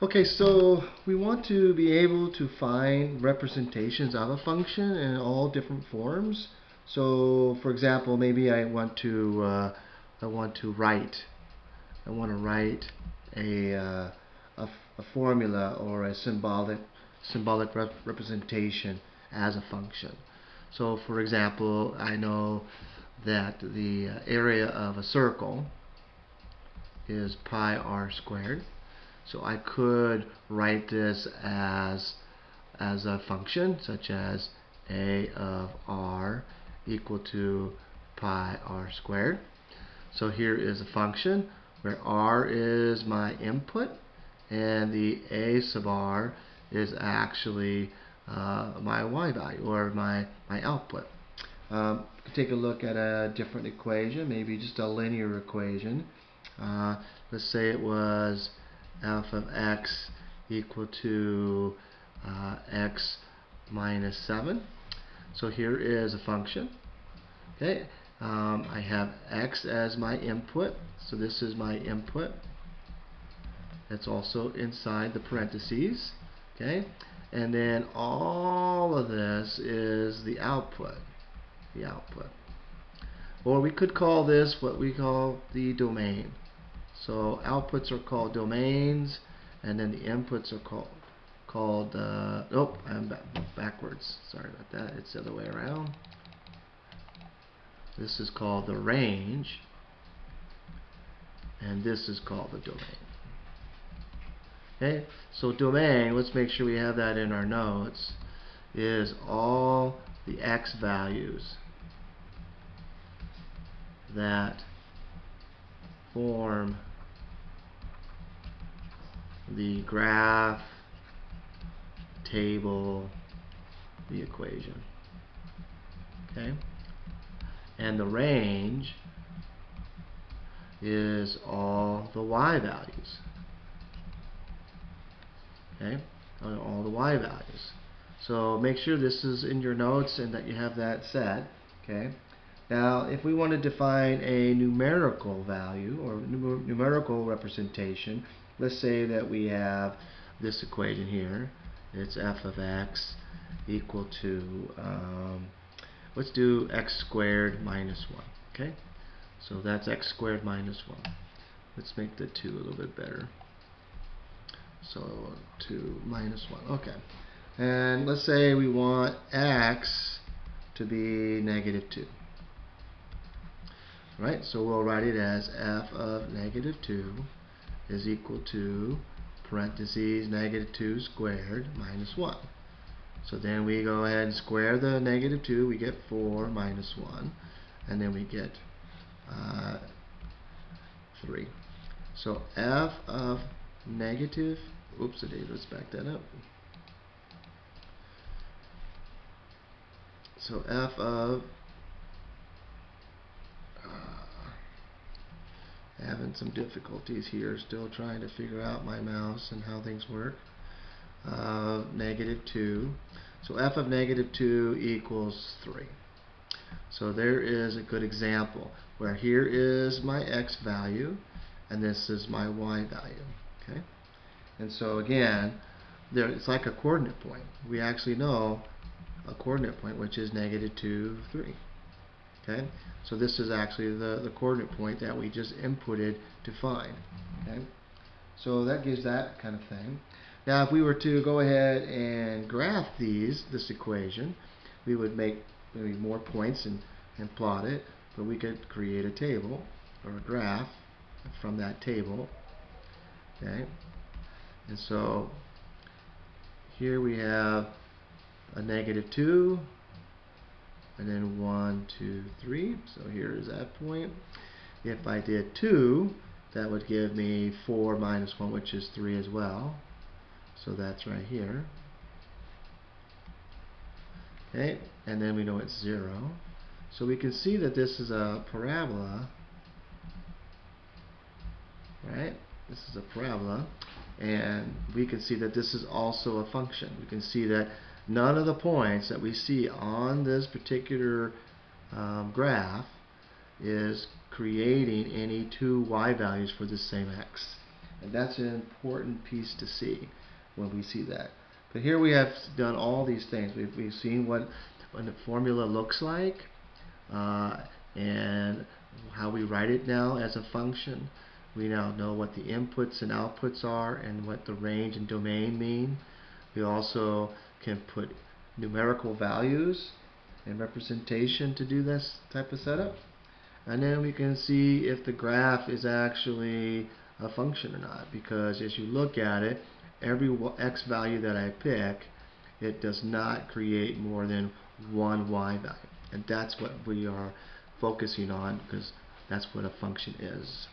Okay, so we want to be able to find representations of a function in all different forms. So, for example, maybe I want to write a formula or a symbolic representation as a function. So, for example, I know that the area of a circle is pi r squared. So I could write this as a function such as a of r equal to pi r squared. So here is a function where r is my input and the a sub r is actually my y value or my output. Take a look at a different equation, maybe just a linear equation. Let's say it was f of x equal to x minus 7. So here is a function. Okay, I have x as my input, so this is my input. That's also inside the parentheses. Okay, and then all of this is the output. Or we could call this what we call the domain. So outputs are called domains, and then the inputs are called nope, I'm backwards. Sorry about that. It's the other way around. This is called the range, and this is called the domain. Okay, so domain, let's make sure we have that in our notes, is all the x values that form the graph, table, the equation. Okay, and the range is all the y values. Okay, all the y values. So make sure this is in your notes and that you have that set. Okay. Now, if we want to define a numerical value or numerical representation, let's say that we have this equation here. It's f of x equal to, let's do x squared minus 1. Okay, so that's x squared minus 1. Let's make the 2 a little bit better. So 2 minus 1. Okay, and let's say we want x to be negative 2. Right, so we'll write it as f of negative 2 is equal to parentheses negative 2 squared minus 1. So then we go ahead and square the negative 2, we get 4 minus 1, and then we get 3. So f of negative, oops, let's back that up. So f of having some difficulties here, still trying to figure out my mouse and how things work. Negative 2. So f of negative 2 equals 3. So there is a good example where here is my x value and this is my y value. Okay, and so again, it's like a coordinate point. We actually know a coordinate point, which is negative 2, 3. Okay, so this is actually the coordinate point that we just inputted to find. Okay, so that gives that kind of thing. Now, if we were to go ahead and graph this equation, we would make maybe more points and plot it, but we could create a table or a graph from that table. Okay, and so here we have a negative 2, and then 1, 2, 3. So here is that point. If I did 2, that would give me 4 minus 1, which is 3 as well. So that's right here. Okay, and then we know it's 0. So we can see that this is a parabola, right? This is a parabola, and we can see that this is also a function. We can see that none of the points that we see on this particular graph is creating any two y values for the same x. And that's an important piece to see when we see that. But here we have done all these things. We've seen what the formula looks like, and how we write it now as a function. We now know what the inputs and outputs are and what the range and domain mean. We also can put numerical values and representation to do this type of setup. And then we can see if the graph is actually a function or not, because as you look at it, every x value that I pick, it does not create more than one y value. And that's what we are focusing on, because that's what a function is.